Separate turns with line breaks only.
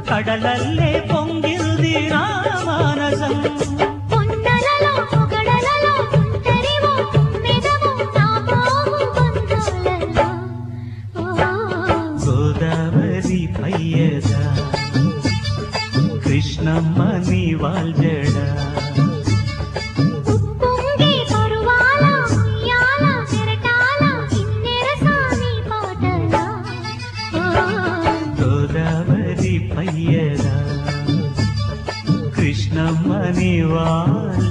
కడలల్లే పొంగిల్ది నా మానసం గోదావరి పయ్యదా కృష్ణమ్మ నీ వాల్జడా గోదావరి పయ్యదా కృష్ణమ్మ నీ వాల్